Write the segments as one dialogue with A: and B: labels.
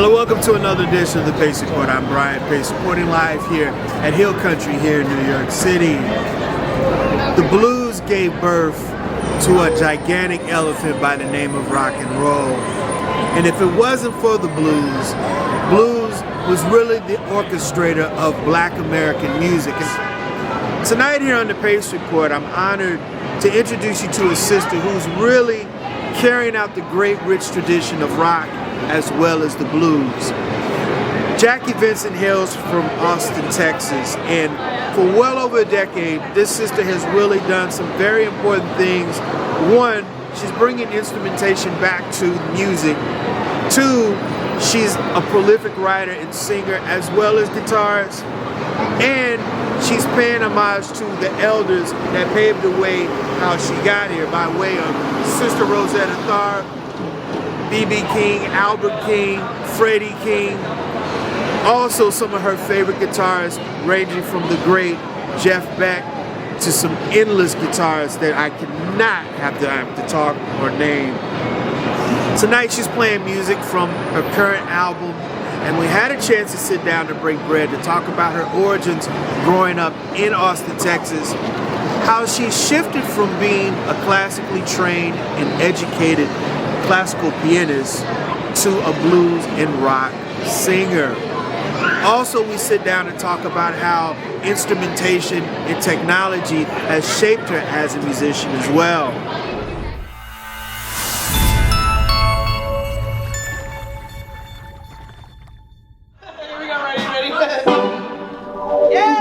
A: Hello, welcome to another edition of the Pace Report. I'm Brian Pace, reporting live here at Hill Country here in New York City. The blues gave birth to a gigantic elephant by the name of rock and roll. And if it wasn't for the blues, blues was really the orchestrator of Black American music. And tonight here on the Pace Report, I'm honored to introduce you to a sister who's really carrying out the great rich tradition of rock as well as the blues. Jackie Venson hails from Austin, Texas, and for well over a decade, this sister has really done some very important things. One, she's bringing instrumentation back to music. Two, she's a prolific writer and singer as well as guitarist. And she's paying homage to the elders that paved the way how she got here by way of Sister Rosetta Tharpe, B.B. King, Albert King, Freddie King. Also some of her favorite guitarists, ranging from the great Jeff Beck to some endless guitarists that I cannot have to talk or name. Tonight she's playing music from her current album, and we had a chance to sit down to break bread to talk about her origins growing up in Austin, Texas, how she shifted from being a classically trained and educated classical pianist to a blues and rock singer. Also, we sit down and talk about how instrumentation and technology has shaped her as a musician as well.
B: Here we go, ready? Yeah!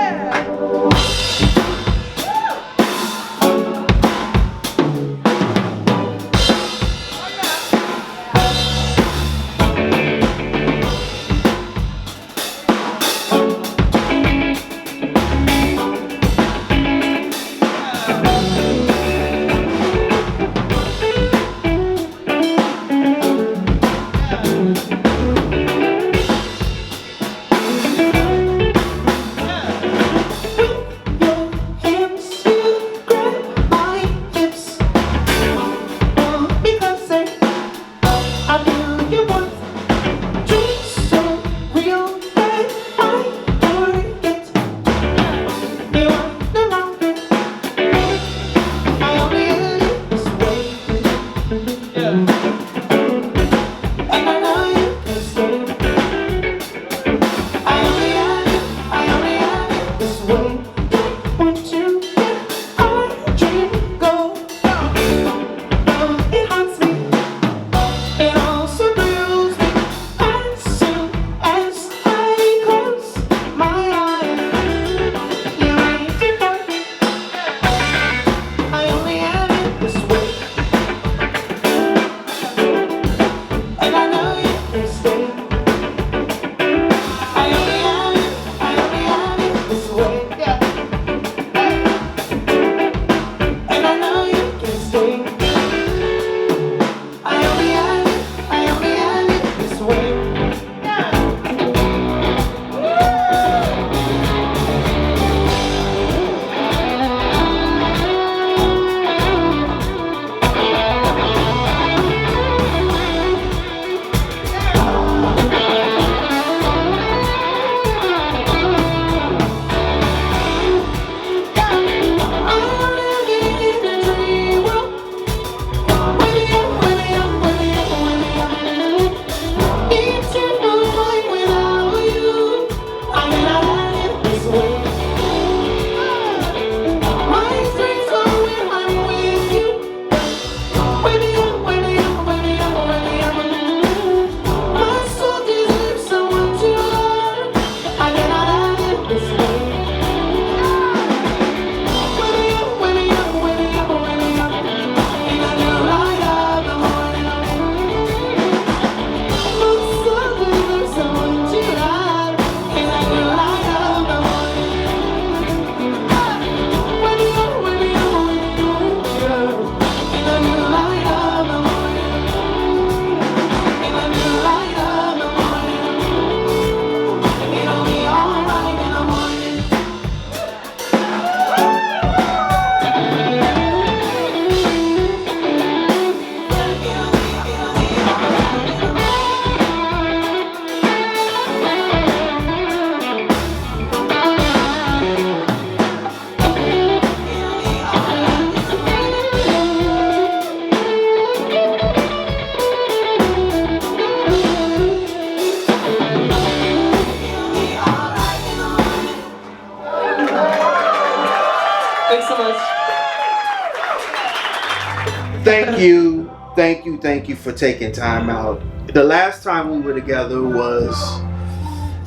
A: thank you for taking time out. The last time we were together was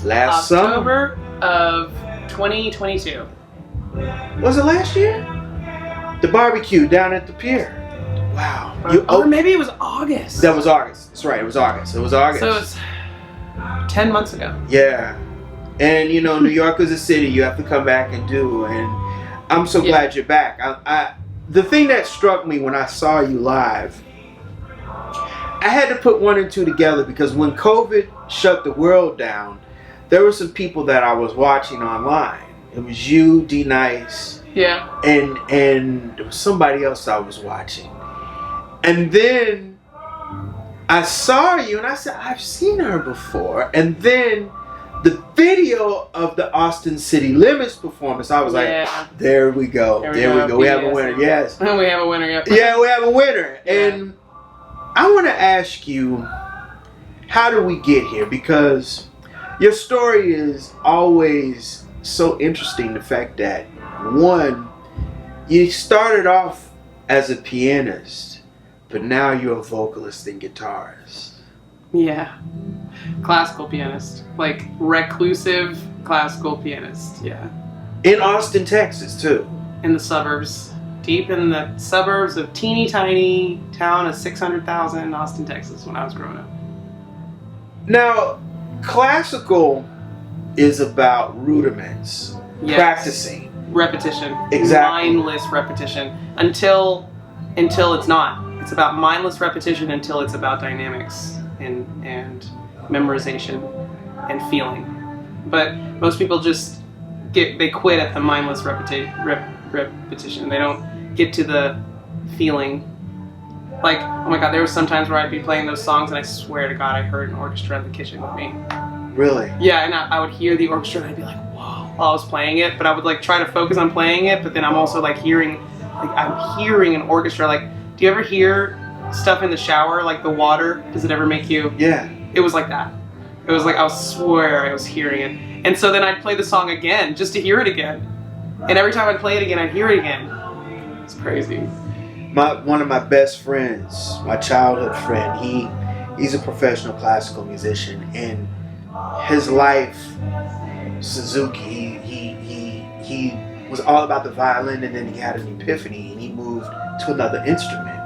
A: last
B: October of 2022.
A: Was it last year? The barbecue down at the pier. Wow.
B: Or maybe it was August.
A: That was August. That's right. It was August.
B: So it's 10 months ago.
A: Yeah. And you know, New York is a city you have to come back and do. And I'm so glad you're back. The thing that struck me when I saw you live, I had to put one and two together because when COVID shut the world down, there were some people that I was watching online. It was you, Noice, and there was somebody else I was watching. And then I saw you and I said, I've seen her before. And then the video of the Austin City Limits performance, I was like, there we go. There we go. We have a winner. Yes.
B: We have a winner. Yep.
A: Yeah, we have a winner. Yeah. And I want to ask you, how do we get here? Because your story is always so interesting. The fact that, one, you started off as a pianist, but now you're a vocalist and guitarist.
B: Yeah. Classical pianist. Like reclusive classical pianist. Yeah.
A: In Austin, Texas, too.
B: In the suburbs. Deep in the suburbs of teeny tiny town of 600,000 Austin, Texas when I was growing up.
A: Now, classical is about rudiments, practicing,
B: repetition,
A: exactly,
B: mindless repetition until it's not. It's about mindless repetition until it's about dynamics and memorization and feeling. But most people just they quit at the mindless repetition. They don't get to the feeling. Like, oh my God, there were some times where I'd be playing those songs and I swear to God I heard an orchestra in the kitchen with me.
A: Really?
B: Yeah, and I would hear the orchestra and I'd be like, whoa, while I was playing it, but I would like try to focus on playing it, but then I'm also like I'm hearing an orchestra. Like, do you ever hear stuff in the shower, like the water? Does it ever make you?
A: Yeah.
B: It was like that. It was like, I swear I was hearing it. And so then I'd play the song again, just to hear it again. And every time I'd play it again, I'd hear it again. It's crazy.
A: One of my best friends, my childhood friend, he's a professional classical musician, and his life, Suzuki, he was all about the violin, and then he had an epiphany and he moved to another instrument.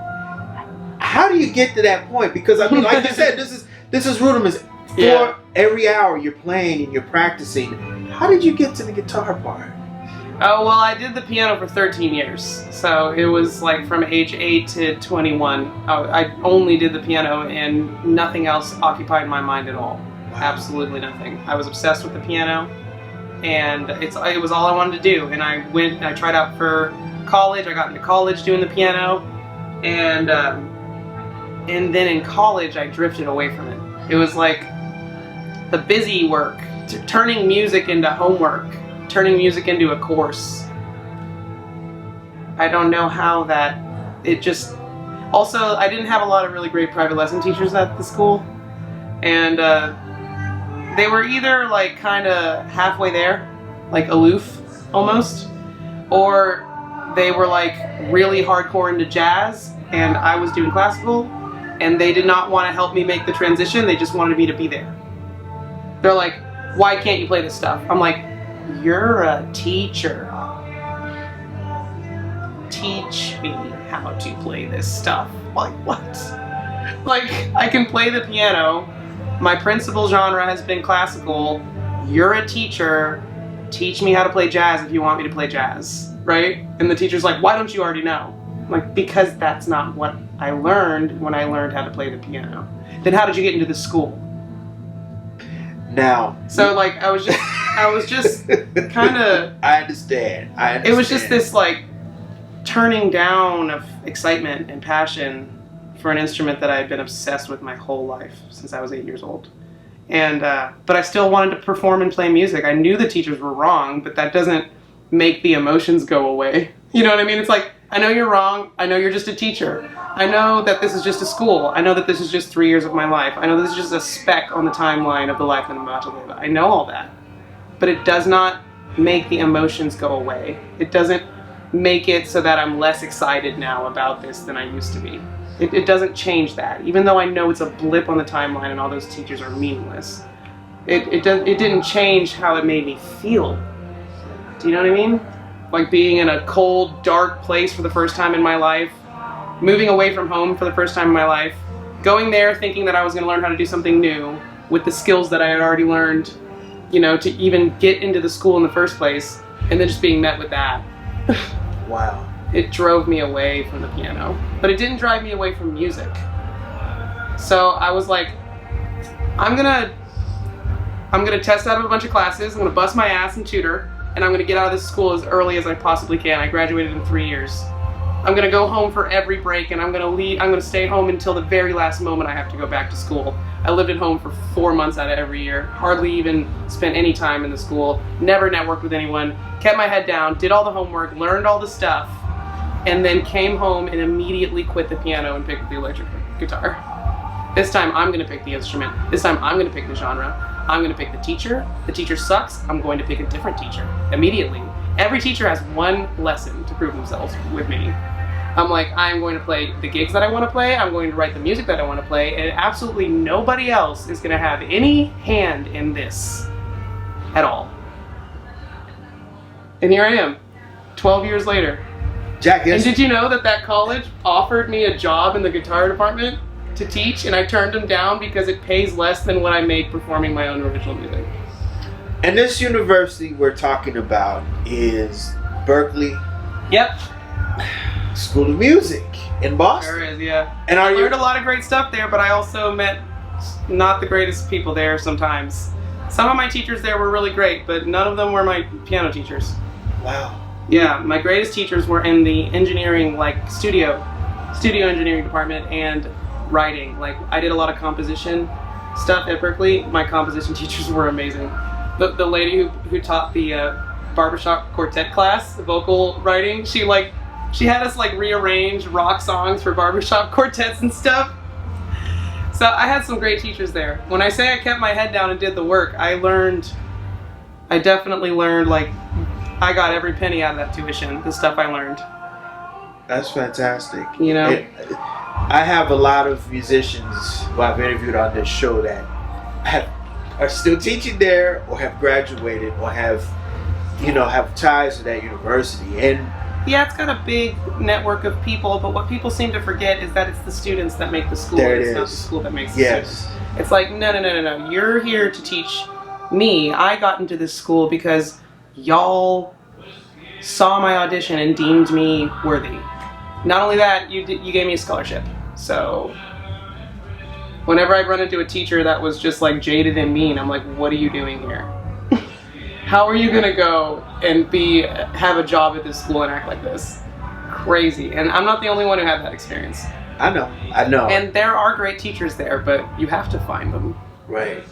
A: How do you get to that point? Because I mean, like you said, this is rudiments. For every hour you're playing and you're practicing. How did you get to the guitar part?
B: Oh, well, I did the piano for 13 years. So it was like from age 8 to 21. I only did the piano and nothing else occupied my mind at all. Absolutely nothing. I was obsessed with the piano and it was all I wanted to do. And I tried out for college. I got into college doing the piano. And then in college I drifted away from it. It was like the busy work, turning music into homework, turning music into a course. I don't know how that, it just, also I didn't have a lot of really great private lesson teachers at the school, and they were either like kind of halfway there, like aloof almost, or they were like really hardcore into jazz and I was doing classical, and they did not want to help me make the transition. They just wanted me to be there. They're like, why can't you play this stuff? I'm like, you're a teacher. Teach me how to play this stuff. Like, what? Like, I can play the piano. My principal genre has been classical. You're a teacher. Teach me how to play jazz if you want me to play jazz, right? And the teacher's like, why don't you already know? I'm like, because that's not what I learned when I learned how to play the piano. Then how did you get into this school?
A: Now.
B: So like, I was just kind of.
A: I understand.
B: It was just this like turning down of excitement and passion for an instrument that I had been obsessed with my whole life since I was 8 years old. And but I still wanted to perform and play music. I knew the teachers were wrong, but that doesn't make the emotions go away. You know what I mean? It's like, I know you're wrong. I know you're just a teacher. I know that this is just a school. I know that this is just 3 years of my life. I know this is just a speck on the timeline of the life that I'm about to live. I know all that. But it does not make the emotions go away. It doesn't make it so that I'm less excited now about this than I used to be. It doesn't change that, even though I know it's a blip on the timeline and all those teachers are meaningless. It didn't change how it made me feel. Do you know what I mean? Like being in a cold, dark place for the first time in my life, moving away from home for the first time in my life, going there thinking that I was going to learn how to do something new with the skills that I had already learned, you know, to even get into the school in the first place, and then just being met with that.
A: Wow.
B: It drove me away from the piano, but it didn't drive me away from music. So I was like, I'm gonna test out of a bunch of classes, I'm gonna bust my ass and tutor, and I'm gonna get out of this school as early as I possibly can. I graduated in 3 years. I'm gonna go home for every break, and I'm gonna stay home until the very last moment I have to go back to school. I lived at home for 4 months out of every year, hardly even spent any time in the school, never networked with anyone, kept my head down, did all the homework, learned all the stuff, and then came home and immediately quit the piano and picked the electric guitar. This time I'm gonna pick the instrument. This time I'm gonna pick the genre. I'm gonna pick the teacher. The teacher sucks, I'm going to pick a different teacher immediately. Every teacher has one lesson to prove themselves with me. I'm like, I'm going to play the gigs that I want to play, I'm going to write the music that I want to play, and absolutely nobody else is going to have any hand in this at all. And here I am, 12 years later.
A: Jackie,
B: and did you know that college offered me a job in the guitar department to teach, and I turned them down because it pays less than what I make performing my own original music.
A: And this university we're talking about is Berklee.
B: Yep.
A: School of Music in Boston.
B: There is, yeah.
A: And
B: I learned a lot of great stuff there, but I also met not the greatest people there sometimes. Some of my teachers there were really great, but none of them were my piano teachers.
A: Wow.
B: Yeah, my greatest teachers were in the engineering, like studio engineering department and writing. Like I did a lot of composition stuff at Berklee. My composition teachers were amazing. The lady who taught the barbershop quartet class, the vocal writing, she had us like rearrange rock songs for barbershop quartets and stuff. So I had some great teachers there. When I say I kept my head down and did the work, I definitely learned, like, I got every penny out of that tuition, the stuff I learned.
A: That's fantastic.
B: You know?
A: I have a lot of musicians who I've interviewed on this show that are still teaching there or have graduated or have ties to that university. And
B: yeah, it's got a big network of people, but what people seem to forget is that it's the students that make the school.
A: There it
B: it's
A: is.
B: Not the school that makes the students. It's like, no. You're here to teach me. I got into this school because y'all saw my audition and deemed me worthy. Not only that, you gave me a scholarship. So whenever I'd run into a teacher that was just like jaded and mean, I'm like, what are you doing here? How are you gonna go and have a job at this school and act like this? Crazy. And I'm not the only one who had that experience.
A: I know.
B: And there are great teachers there, but you have to find them.
A: Right.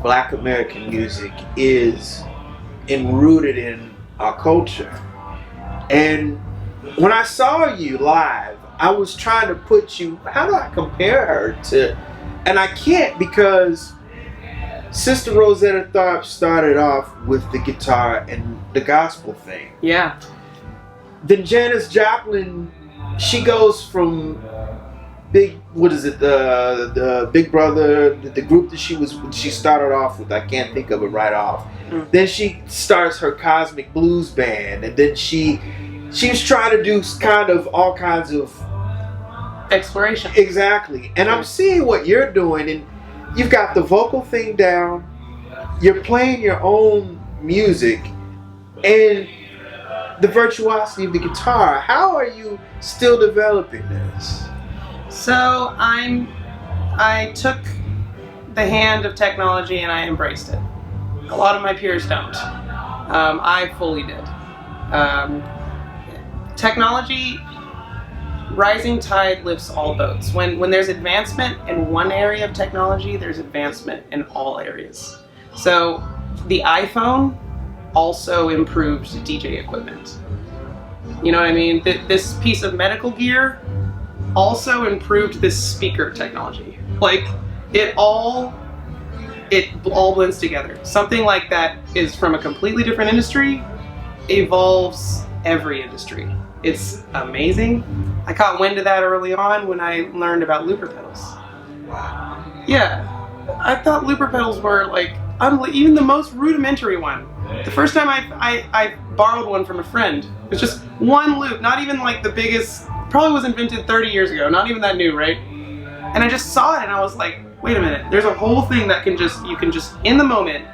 A: Black American music is enrooted in our culture. And when I saw you live, I was trying to put you, how do I compare her to, and I can't, because Sister Rosetta Tharpe started off with the guitar and the gospel thing.
B: Yeah.
A: Then Janis Joplin, she goes from the Big Brother, the group that she started off with, I can't think of it right off. Mm. Then she starts her Cosmic Blues Band, and then she was trying to do kind of all kinds of
B: exploration.
A: Exactly. And I'm seeing what you're doing, and you've got the vocal thing down, you're playing your own music, and the virtuosity of the guitar. How are you still developing this?
B: So I took the hand of technology and I embraced it. A lot of my peers don't. I fully did. Technology, rising tide lifts all boats. When there's advancement in one area of technology, there's advancement in all areas. So the iPhone also improved DJ equipment. You know what I mean? This piece of medical gear also improved this speaker technology. Like, it all blends together. Something like that is from a completely different industry, evolves every industry. It's amazing. I caught wind of that early on when I learned about looper pedals.
A: Wow.
B: Yeah, I thought looper pedals were like, even the most rudimentary one. The first time I borrowed one from a friend, it was just one loop, not even like the biggest, probably was invented 30 years ago, not even that new, right? And I just saw it and I was like, wait a minute, there's a whole thing that you can just, in the moment,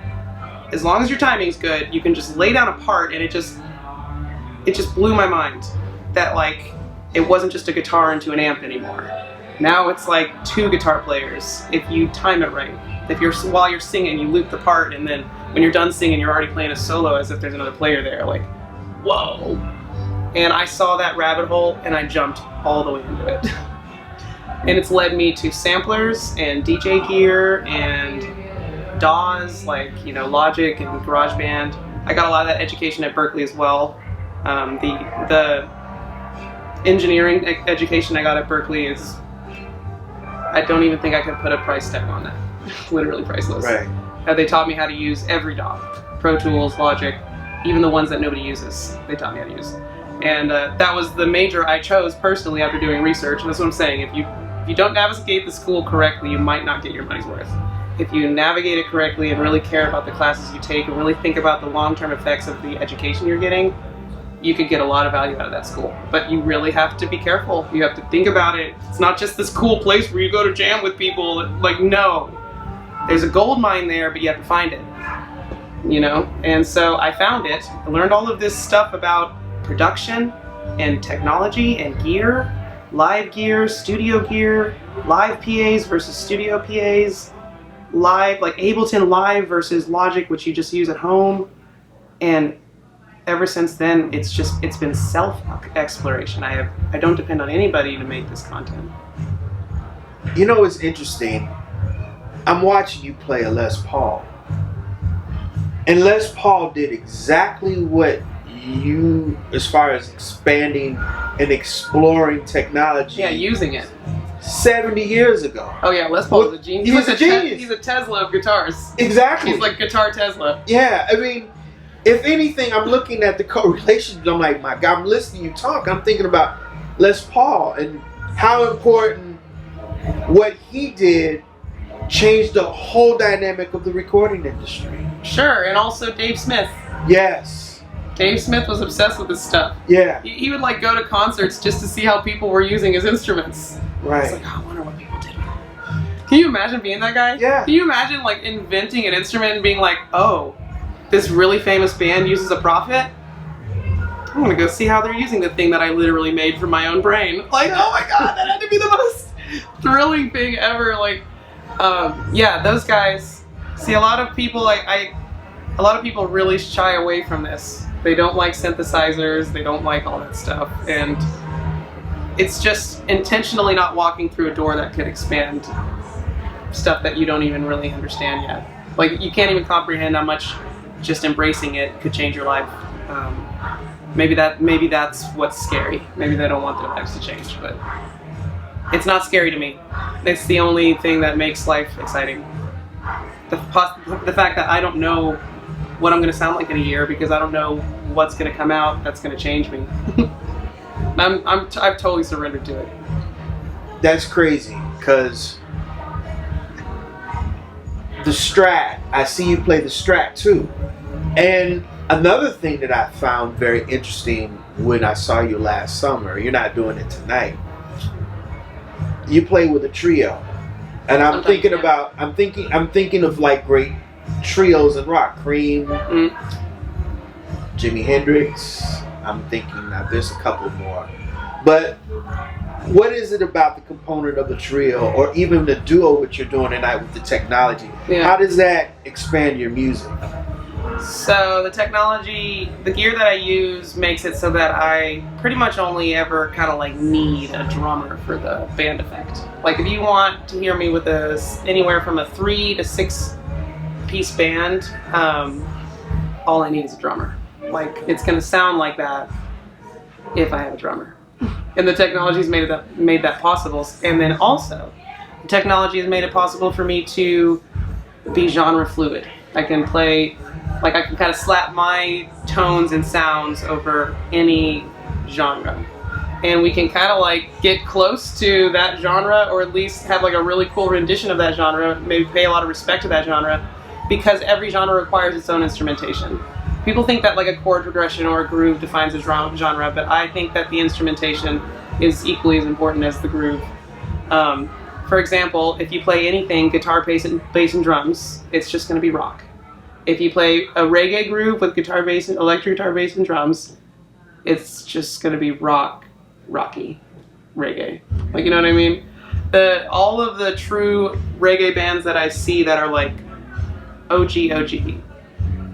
B: as long as your timing's good, you can just lay down a part, and it just blew my mind that, like, it wasn't just a guitar into an amp anymore. Now it's like two guitar players if you time it right. If while you're singing, you loop the part, and then when you're done singing, you're already playing a solo as if there's another player there. Like, whoa. And I saw that rabbit hole and I jumped all the way into it. And it's led me to samplers and DJ gear and DAWs, like, you know, Logic and GarageBand. I got a lot of that education at Berklee as well. The engineering education I got at Berklee is, I don't even think I could put a price tag on that. Literally priceless.
A: Right.
B: They taught me how to use every DAW. Pro Tools, Logic, even the ones that nobody uses, they taught me how to use. And that was the major I chose personally after doing research. And that's what I'm saying. If you don't navigate the school correctly, you might not get your money's worth. If you navigate it correctly and really care about the classes you take and really think about the long-term effects of the education you're getting, you could get a lot of value out of that school. But you really have to be careful. You have to think about it. It's not just this cool place where you go to jam with people. Like, no. There's a gold mine there, but you have to find it. You know? And so I found it. I learned all of this stuff about production and technology and gear, live gear, studio gear, live PAs versus studio PAs, live, like Ableton Live versus Logic, which you just use at home. And ever since then, it's been self-exploration. I don't depend on anybody to make this content.
A: You know, it's interesting. I'm watching you play a Les Paul. And Les Paul did exactly what you, as far as expanding and exploring technology.
B: Yeah, using it.
A: 70 years ago.
B: Oh yeah, Les Paul is a genius.
A: He's a genius.
B: He's a Tesla of guitars.
A: Exactly.
B: He's like Guitar Tesla.
A: Yeah, I mean, if anything, I'm looking at the correlations. I'm like, my God, I'm listening to you talk. I'm thinking about Les Paul and how important what he did changed the whole dynamic of the recording industry.
B: Sure, and also Dave Smith.
A: Yes.
B: Dave Smith was obsessed with this stuff.
A: Yeah.
B: He would like go to concerts just to see how people were using his instruments.
A: Right.
B: It's like, oh, I wonder what people did. Can you imagine being that guy?
A: Yeah.
B: Can you imagine like inventing an instrument and being like, oh, this really famous band uses a Prophet? I'm gonna go see how they're using the thing that I literally made from my own brain. Like, oh my God, that had to be the most thrilling thing ever. Like, yeah, those guys. See, a lot of people a lot of people really shy away from this. They don't like synthesizers. They don't like all that stuff, and it's just intentionally not walking through a door that could expand stuff that you don't even really understand yet. Like, you can't even comprehend how much just embracing it could change your life. Maybe that's what's scary. Maybe they don't want their lives to change, but it's not scary to me. It's the only thing that makes life exciting. The fact that I don't know what I'm going to sound like in a year because I don't know what's going to come out that's going to change me. I've totally surrendered to it.
A: That's crazy, because the Strat, I see you play the Strat too. And another thing that I found very interesting when I saw you last summer, you're not doing it tonight, you play with a trio. And I'm thinking of like great trios in rock. Cream, Jimi Hendrix. I'm thinking now there's a couple more. But what is it about the component of the trio, or even the duo what you're doing tonight with the technology?
B: Yeah.
A: How does that expand your music?
B: So the technology, the gear that I use makes it so that I pretty much only ever kind of like need a drummer for the band effect. Like if you want to hear me with anywhere from a 3 to 6 piece band, all I need is a drummer. Like it's gonna sound like that if I have a drummer. And the technology has made that possible. And then also, the technology has made it possible for me to be genre fluid. I can play, like I can kind of slap my tones and sounds over any genre. And we can kind of like get close to that genre, or at least have like a really cool rendition of that genre, maybe pay a lot of respect to that genre, because every genre requires its own instrumentation. People think that like a chord progression or a groove defines a genre, but I think that the instrumentation is equally as important as the groove. For example, if you play anything guitar, bass, and drums, it's just going to be rock. If you play a reggae groove with guitar, bass, and electric guitar, bass, and drums, it's just going to be rocky reggae. Like, you know what I mean? All of the true reggae bands that I see that are like OG,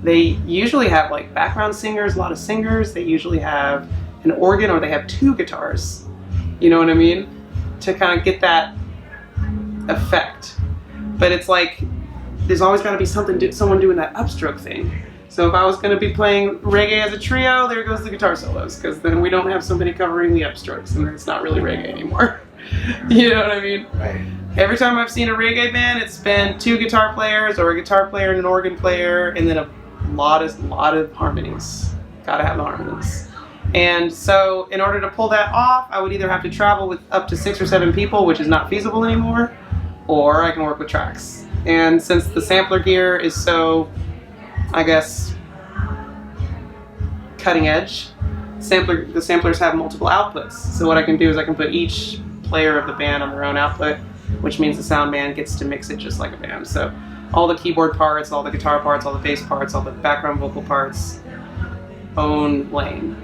B: they usually have like background singers, a lot of singers. They usually have an organ, or they have 2 guitars. You know what I mean? To kind of get that effect. But it's like there's always got to be someone doing that upstroke thing. So if I was going to be playing reggae as a trio, there goes the guitar solos, because then we don't have somebody covering the upstrokes, and it's not really reggae anymore. You know what I mean?
A: Right.
B: Every time I've seen a reggae band, it's been 2 guitar players, or a guitar player and an organ player, and then a lot of harmonies. Gotta have the harmonies. And so in order to pull that off, I would either have to travel with up to 6 or 7 people, which is not feasible anymore, or I can work with tracks. And since the sampler gear is so, I guess, cutting edge, the samplers have multiple outputs. So what I can do is I can put each player of the band on their own output, which means the sound man gets to mix it just like a band. So all the keyboard parts, all the guitar parts, all the bass parts, all the background vocal parts, own lane.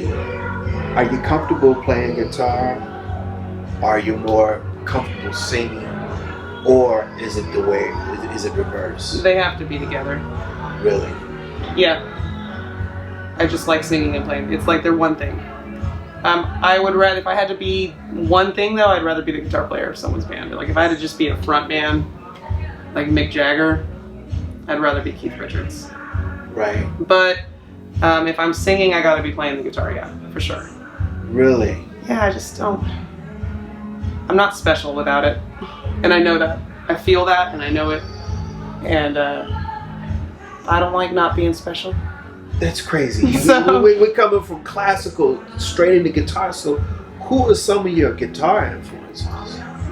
C: Really? Are you comfortable playing guitar? Are you more comfortable singing? Or is it the way, is it reverse?
B: They have to be together.
C: Really?
B: Yeah. I just like singing and playing. It's like they're one thing. I would rather, if I had to be one thing though, I'd rather be the guitar player of someone's band. Like if I had to just be a front man, like Mick Jagger, I'd rather be Keith Richards.
C: Right.
B: But if I'm singing, I gotta be playing the guitar, yeah, for sure.
C: Really?
B: Yeah, I just don't. I'm not special without it. And I know that. I feel that, and I know it. And I don't like not being special.
C: That's crazy.
B: So,
C: we're coming from classical straight into guitar. So, who are some of your guitar influences?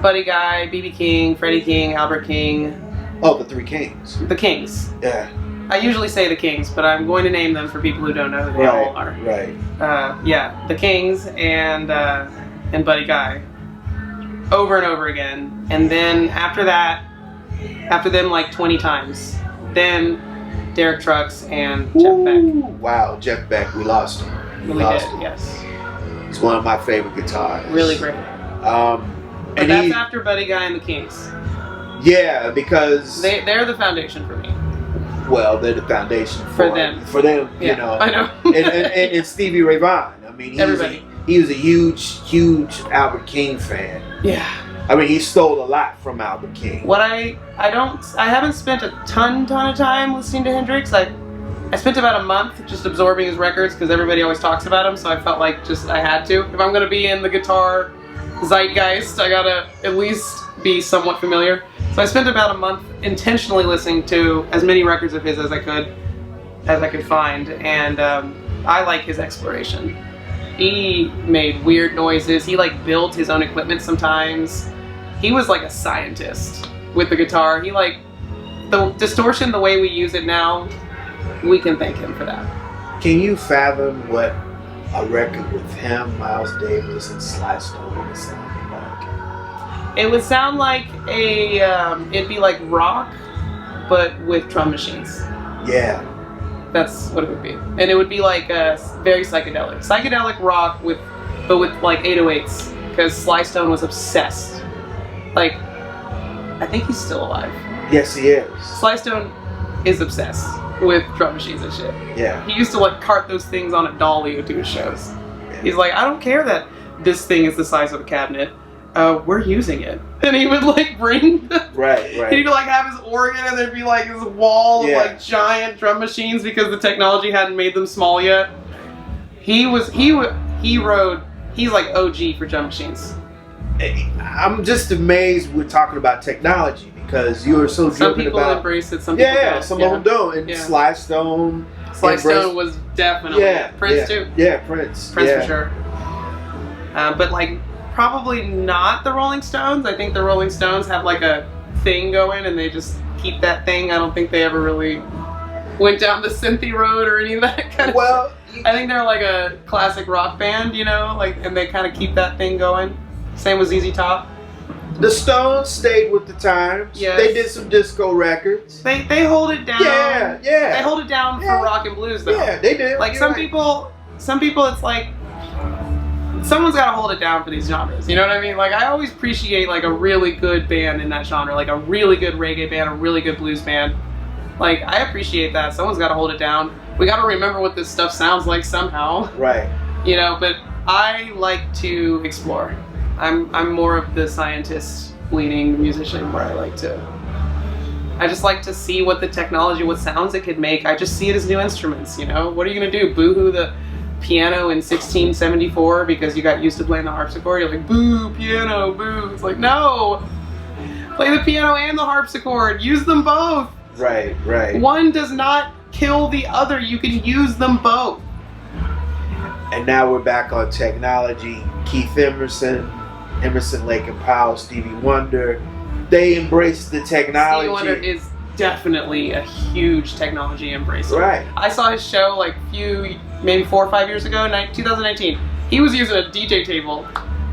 B: Buddy Guy, B.B. King, Freddie King, Albert King.
C: Oh, the Three Kings.
B: The Kings.
C: Yeah.
B: I usually say the Kings, but I'm going to name them for people who don't know who they all are.
C: Right.
B: Yeah, the Kings and Buddy Guy. Over and over again. And then after that, after them like 20 times, then Derek Trucks and Jeff Beck.
C: Wow, Jeff Beck, we lost him.
B: We did, yes.
C: He's one of my favorite guitarists.
B: Really great.
C: And
B: that's after Buddy Guy and the Kings.
C: Yeah, because
B: they're the foundation for me.
C: Well, they're the foundation for
B: them.
C: For them,
B: yeah,
C: you know.
B: I know.
C: and Stevie Ray Vaughan. I mean, he was a huge Albert King fan.
B: Yeah.
C: I mean, he stole a lot from Albert King.
B: What I haven't spent a ton of time listening to Hendrix. I spent about a month just absorbing his records because everybody always talks about him, so I felt like I had to. If I'm gonna be in the guitar zeitgeist, I gotta at least be somewhat familiar. So I spent about a month intentionally listening to as many records of his as I could find, and I like his exploration. He made weird noises. He like built his own equipment sometimes. He was like a scientist with the guitar. He like the distortion, the way we use it now, we can thank him for that.
C: Can you fathom what a record with him, Miles Davis, and Sly Stone would sound like?
B: It would sound like it'd be like rock, but with drum machines.
C: Yeah.
B: That's what it would be. And it would be like very psychedelic. Psychedelic rock but with like 808s, because Sly Stone was obsessed. Like, I think he's still alive.
C: Yes, he is.
B: Sly Stone is obsessed with drum machines and shit.
C: Yeah.
B: He used to like cart those things on a dolly to his shows. Yeah. He's like, I don't care that this thing is the size of a cabinet. We're using it. And he would like bring
C: right.
B: He'd like have his organ and there'd be like this wall of like giant drum machines because the technology hadn't made them small yet. He's like OG for drum machines.
C: I'm just amazed we're talking about technology because you are so driven about...
B: Some people embrace it, some people don't.
C: Some of them don't. And Sly Stone...
B: Sly Stone was definitely... Prince too.
C: Yeah, Prince.
B: Prince for sure. But like, probably not the Rolling Stones. I think the Rolling Stones have like a thing going and they just keep that thing. I don't think they ever really went down the synthy road or any of that kind of stuff. I think they're like a classic rock band, you know, like, and they kind of keep that thing going. Same with ZZ Top.
C: The Stones stayed with the times.
B: Yes.
C: They did some disco records.
B: They hold it down.
C: Yeah.
B: They hold it down for rock and blues though.
C: Yeah, they do.
B: Like some people it's like someone's got to hold it down for these genres. You know what I mean? Like I always appreciate like a really good band in that genre, like a really good reggae band, a really good blues band. Like I appreciate that. Someone's got to hold it down. We got to remember what this stuff sounds like somehow.
C: Right.
B: You know, but I like to explore. I'm more of the scientist-leaning musician where I just like to see what the technology, what sounds it could make. I just see it as new instruments, you know? What are you gonna do? Boo-hoo the piano in 1674 because you got used to playing the harpsichord? You're like, boo, piano, boo. It's like, no! Play the piano and the harpsichord. Use them both.
C: Right.
B: One does not kill the other. You can use them both.
C: And now we're back on technology. Keith Emerson, Lake and Powell, Stevie Wonder, they embraced the technology.
B: Stevie Wonder is definitely a huge technology embracer.
C: Right.
B: I saw his show like maybe 4 or 5 years ago, 2019. He was using a DJ table,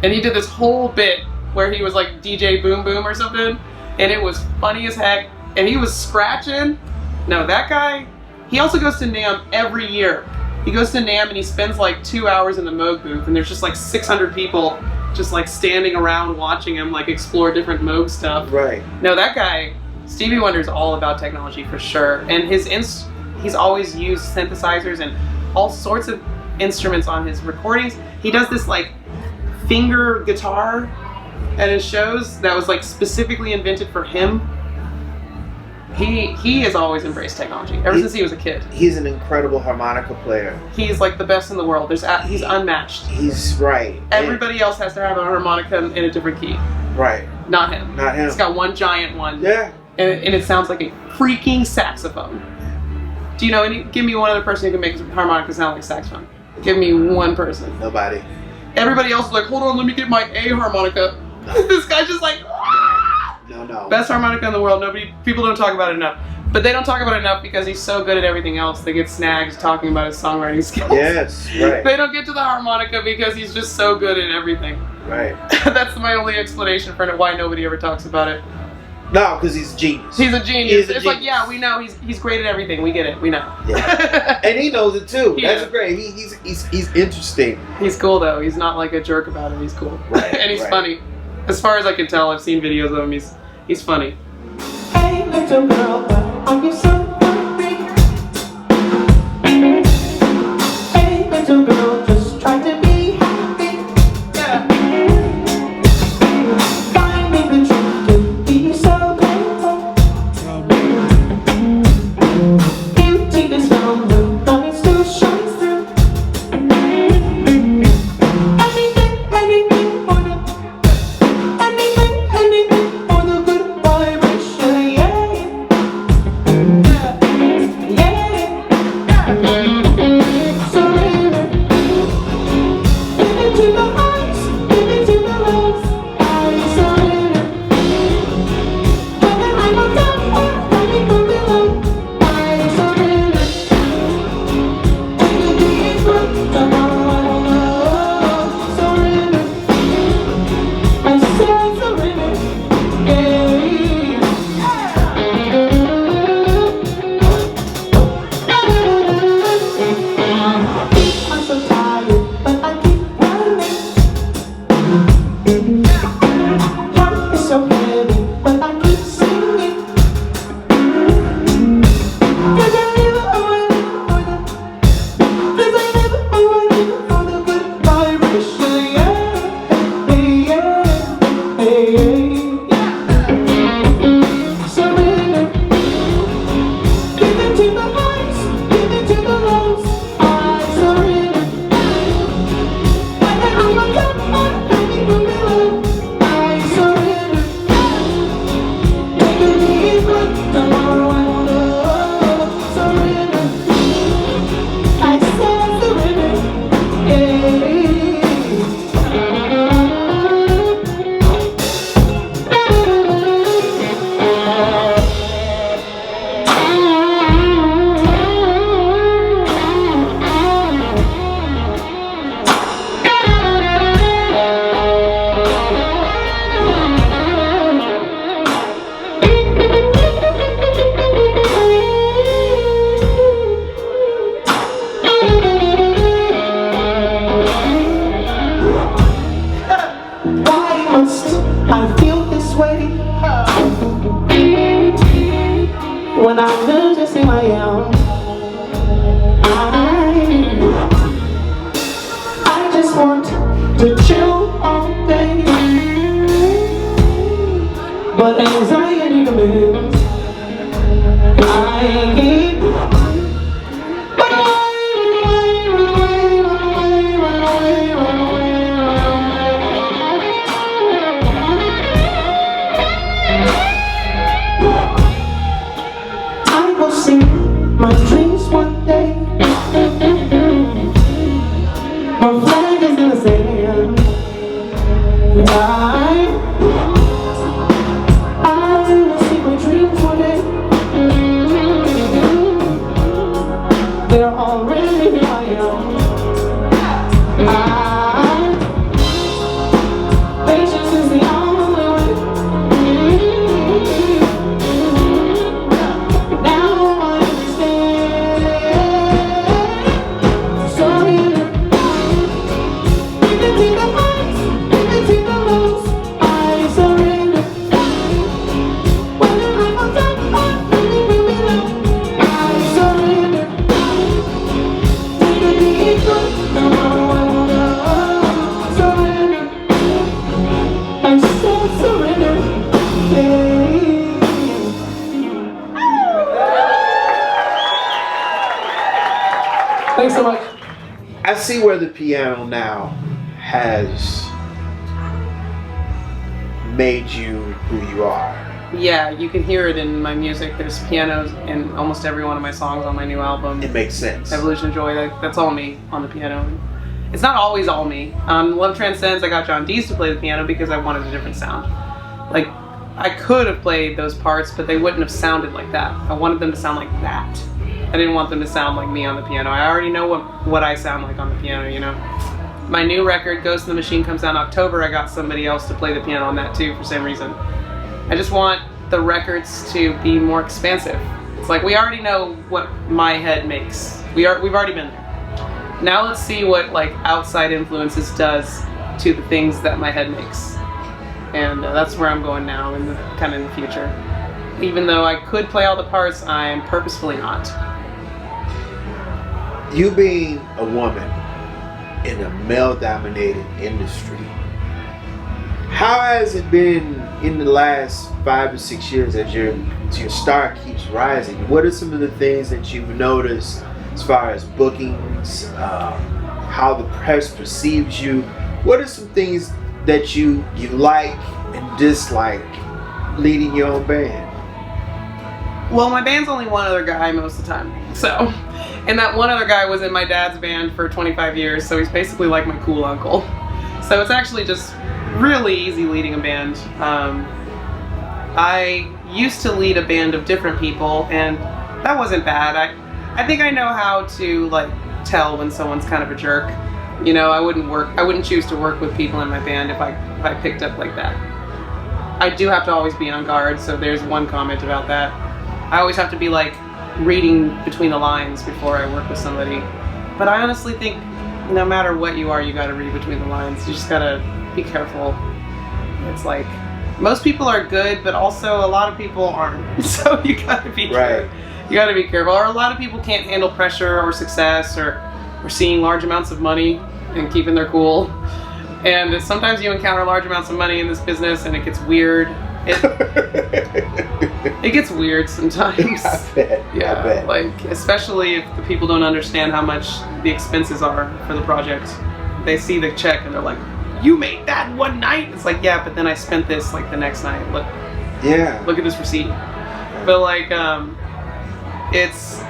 B: and he did this whole bit where he was like DJ Boom Boom or something, and it was funny as heck. And he was scratching. No, that guy, he also goes to NAMM every year. He goes to NAMM and he spends like 2 hours in the Moog booth, and there's just like 600 people just like standing around watching him like explore different Moog stuff.
C: Right.
B: No, that guy, Stevie Wonder's all about technology for sure, and he's always used synthesizers and all sorts of instruments on his recordings. He does this like finger guitar at his shows that was like specifically invented for him. He has always embraced technology ever since he was a kid.
C: He's an incredible harmonica player.
B: He's like the best in the world. He's unmatched.
C: He's right.
B: Everybody else has to have a harmonica in a different key.
C: Right.
B: Not him.
C: Not him.
B: He's got one giant one.
C: Yeah.
B: And it sounds like a freaking saxophone. Do you know give me one other person who can make a harmonica sound like a saxophone? Give me one person.
C: Nobody.
B: Everybody else is like, hold on, let me get my A harmonica. No. This guy's just like,
C: No.
B: Best harmonica in the world. People don't talk about it enough. But they don't talk about it enough because he's so good at everything else. They get snags talking about his songwriting skills.
C: Yes, right.
B: They don't get to the harmonica because he's just so good at everything.
C: Right.
B: That's my only explanation for why nobody ever talks about it.
C: No, because he's a genius.
B: He's a genius.
C: It's
B: like, yeah, we know he's great at everything. We get it. We know.
C: Yeah. And he knows it too.
B: Yeah.
C: That's great. He's interesting.
B: He's cool though. He's not like a jerk about it. He's cool.
C: Right,
B: And he's
C: right.
B: funny. As far as I can tell, I've seen videos of him. He's funny.
D: Hey, little girl, are you so hungry? Hey, little girl, just try to be happy.
B: Yeah.
D: Finding the truth can be so painful. Beauty is found when light still shines through. Anything for the good vibration, yeah. Surrender. Give it to the highs, give it to the lows. I surrender. Whether I'm on top or running from below, I surrender. Take a deep breath, tomorrow I will know. Surrender. I said surrender. I'm so tired, but I keep running. Heart is so heavy, but I keep singing. 'Cause I live for the good vibration, Surrender. Give it to the highs, give it to the lows. I surrender. Whether I'm on top or coming from below, I surrender. Take a deep breath, tomorrow I will know. Surrender. I said surrender. Why must I feel this way when I know just who I am? I just want to chill all day, but anxiety demands I keep I will sing my dreams one day. My flag is in the sand. I will see my dreams one day.
B: Thanks so much.
C: I see where the piano now has made you who you are.
B: Yeah, you can hear it in my music. There's pianos in almost every one of my songs on my new album.
C: It makes sense.
B: Evolution Joy, that's all me on the piano. It's not always all me. On Love Transcends, I got John Dees to play the piano because I wanted a different sound. Like, I could have played those parts, but they wouldn't have sounded like that. I wanted them to sound like that. I didn't want them to sound like me on the piano. I already know what I sound like on the piano, you know? My new record, Ghost in the Machine, comes out in October. I got somebody else to play the piano on that too, for some reason. I just want the records to be more expansive. It's like, we already know what my head makes. We've already been there. Now let's see what like outside influences does to the things that my head makes. And that's where I'm going now, in the kind of in the future. Even though I could play all the parts, I'm purposefully not.
C: You being a woman in a male-dominated industry, how has it been in the last 5 to 6 years as your star keeps rising? What are some of the things that you've noticed as far as bookings, how the press perceives you? What are some things that you like and dislike leading your own band?
B: Well, my band's only one other guy most of the time, so. And that one other guy was in my dad's band for 25 years, so he's basically like my cool uncle. So it's actually just really easy leading a band. I used to lead a band of different people, and that wasn't bad. I think I know how to like tell when someone's kind of a jerk. You know, I wouldn't choose to work with people in my band if I picked up like that. I do have to always be on guard, so there's one comment about that. I always have to be like reading between the lines before I work with somebody. But I honestly think no matter what you are, you gotta read between the lines. You just gotta be careful. It's like, most people are good, but also a lot of people aren't. So you gotta be careful. You gotta be careful. Or a lot of people can't handle pressure or success or seeing large amounts of money and keeping their cool. And sometimes you encounter large amounts of money in this business and it gets weird. It gets weird sometimes.
C: I bet.
B: Yeah,
C: I bet.
B: like especially if the people don't understand how much the expenses are for the project. They see the check and they're like, "You made that one night?" It's like, yeah, but then I spent this like the next night. Look at this receipt. But like, it's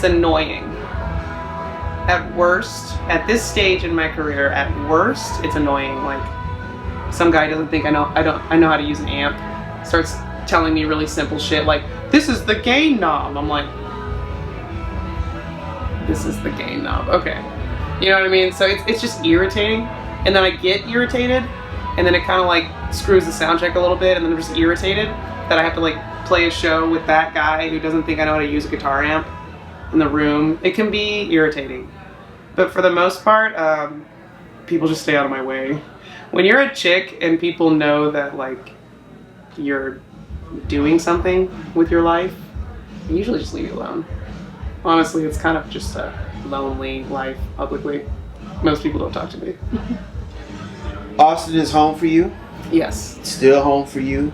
B: annoying. At worst, at this stage in my career, at worst, it's annoying. Like, some guy doesn't think I know how to use an amp, starts telling me really simple shit like, "This is the gain knob." I'm like, this is the gain knob, okay. You know what I mean? So it's just irritating, and then I get irritated, and then it kind of like screws the sound check a little bit, and then I'm just irritated that I have to like play a show with that guy who doesn't think I know how to use a guitar amp in the room. It can be irritating, but for the most part, people just stay out of my way. When you're a chick and people know that like you're doing something with your life, they usually just leave you alone. Honestly, it's kind of just a lonely life publicly. Most people don't talk to me.
C: Austin is home for you?
B: Yes.
C: Still home for you?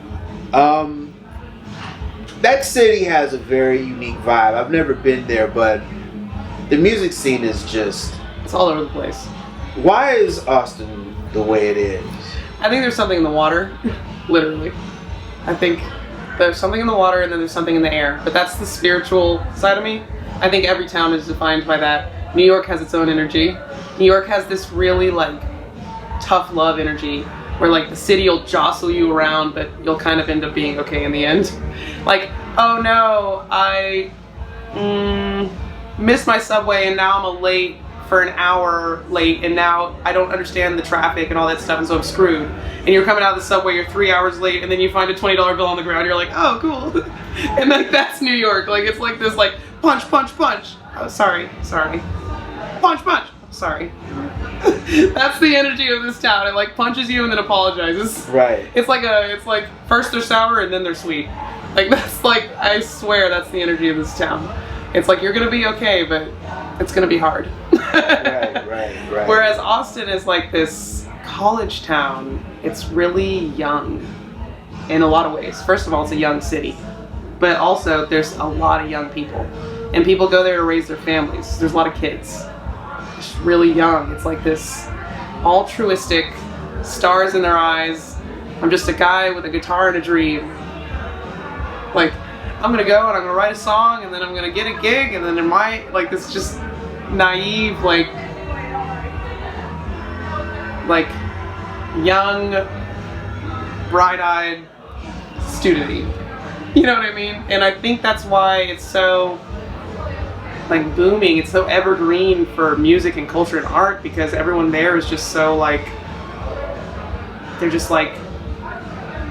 C: That city has a very unique vibe. I've never been there, but the music scene is just...
B: It's all over the place.
C: Why is Austin the way it is?
B: I think there's something in the water, literally. I think there's something in the water and then there's something in the air, but that's the spiritual side of me. I think every town is defined by that. New York has its own energy. New York has this really like tough love energy where like the city will jostle you around, but you'll kind of end up being okay in the end. Like, oh no, I missed my subway and now I'm late for an hour late, and now I don't understand the traffic and all that stuff, and so I'm screwed. And you're coming out of the subway, you're 3 hours late, and then you find a $20 bill on the ground, you're like, oh, cool. And like, that's New York. Like, it's like this, like, punch, punch, punch. Oh, sorry. Punch, punch. Sorry. That's the energy of this town. It like punches you and then apologizes.
C: Right.
B: It's like first they're sour and then they're sweet. Like, that's like, I swear that's the energy of this town. It's like, you're gonna be okay, but it's gonna be hard.
C: Right.
B: Whereas Austin is like this college town. It's really young in a lot of ways. First of all, it's a young city, but also there's a lot of young people. and people go there to raise their families. There's a lot of kids, just really young. It's like this altruistic, stars in their eyes. I'm just a guy with a guitar and a dream. Like, I'm gonna go and I'm gonna write a song and then I'm gonna get a gig and then like this just naive, like young, bright-eyed student-y. You know what I mean? And I think that's why it's so like booming. It's so evergreen for music and culture and art, because everyone there is just so like, they're just like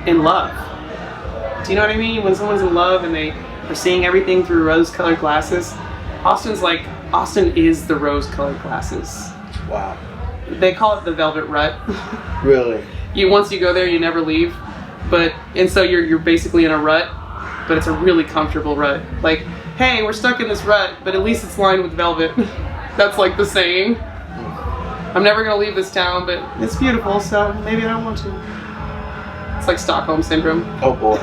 B: in love. Do you know what I mean? When someone's in love and they are seeing everything through rose-colored glasses. Austin is the rose-colored glasses.
C: Wow.
B: They call it the velvet rut.
C: Really?
B: Once you go there, you never leave. And so you're basically in a rut, but it's a really comfortable rut. Like, hey, we're stuck in this rut, but at least it's lined with velvet. That's like the saying. I'm never gonna leave this town, but it's beautiful, so maybe I don't want to. It's like Stockholm Syndrome.
C: Oh boy.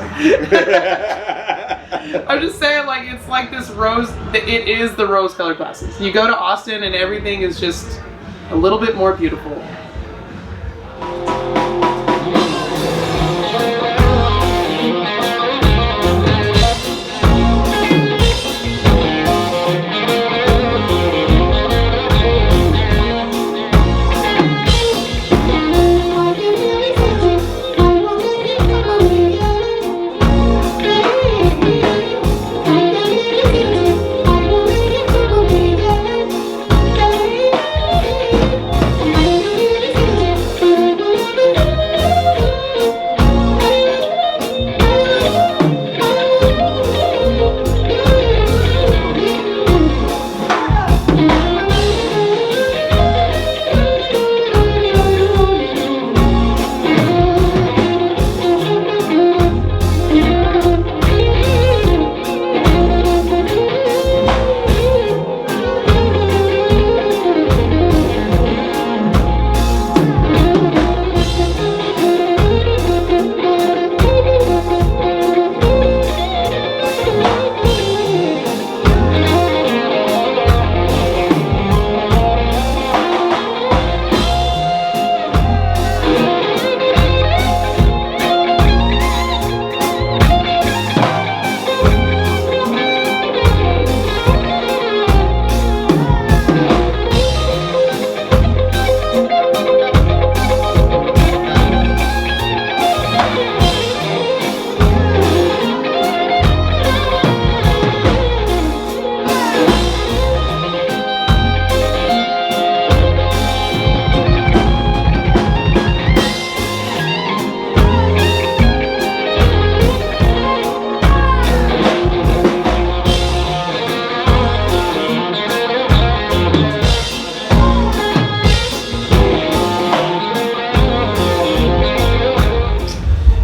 B: I'm just saying, like, it's like this rose, it is the rose-colored glasses. You go to Austin and everything is just a little bit more beautiful.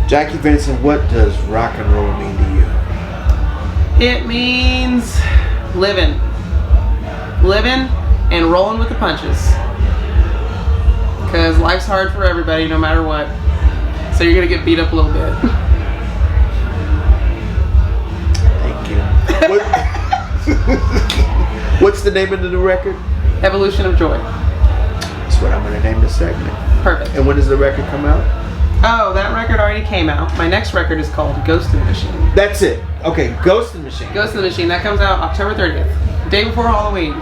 C: Jackie Venson, what does rock and roll mean to you?
B: It means living. Living and rolling with the punches. Because life's hard for everybody, no matter what. So you're going to get beat up a little bit.
C: Thank you. What's the name of the new record?
B: Evolution of Joy.
C: That's what I'm going to name this segment.
B: Perfect.
C: And when does the record come out?
B: Oh, that record already came out. My next record is called Ghost in the Machine.
C: That's it. Okay, Ghost in the Machine.
B: Ghost in the Machine. That comes out October 30th. Day before Halloween.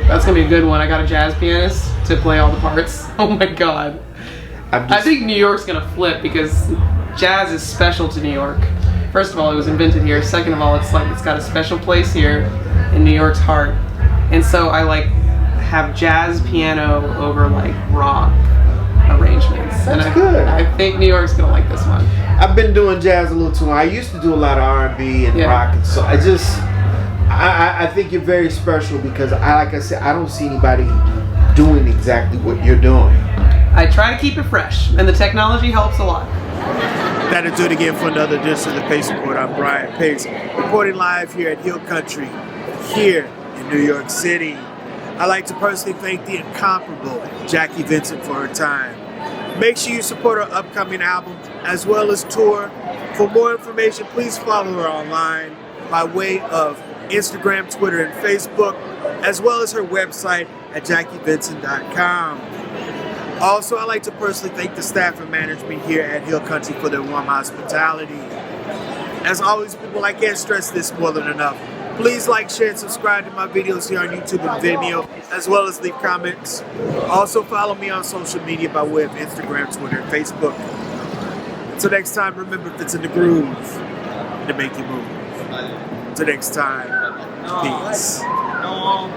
B: That's going to be a good one. I got a jazz pianist to play all the parts. Oh my god. I think New York's going to flip because jazz is special to New York. First of all, it was invented here. Second of all, it's got a special place here in New York's heart. And so I have jazz piano over rock arrangements.
C: That's good.
B: I think New York's gonna like this one.
C: I've been doing jazz a little too long. I used to do a lot of R&B and rock, and so I think you're very special because like I said, I don't see anybody doing exactly what you're doing.
B: I try to keep it fresh, and the technology helps a lot.
A: That'll do it again for another edition of the Pace Report. I'm Brian Pace, reporting live here at Hill Country, here in New York City. I'd like to personally thank the incomparable Jackie Venson for her time. Make sure you support her upcoming album as well as tour. For more information, please follow her online. by way of Instagram, Twitter, and Facebook, as well as her website at JackieVenson.com. Also, I'd like to personally thank the staff and management here at Hill Country for their warm hospitality. As always, people, I can't stress this more than enough. Please like, share, and subscribe to my videos here on YouTube and Vimeo, as well as leave comments. Also, follow me on social media by way of Instagram, Twitter, and Facebook. Until next time, remember, if it's in the groove, to make you move. Until next time, peace.
D: No.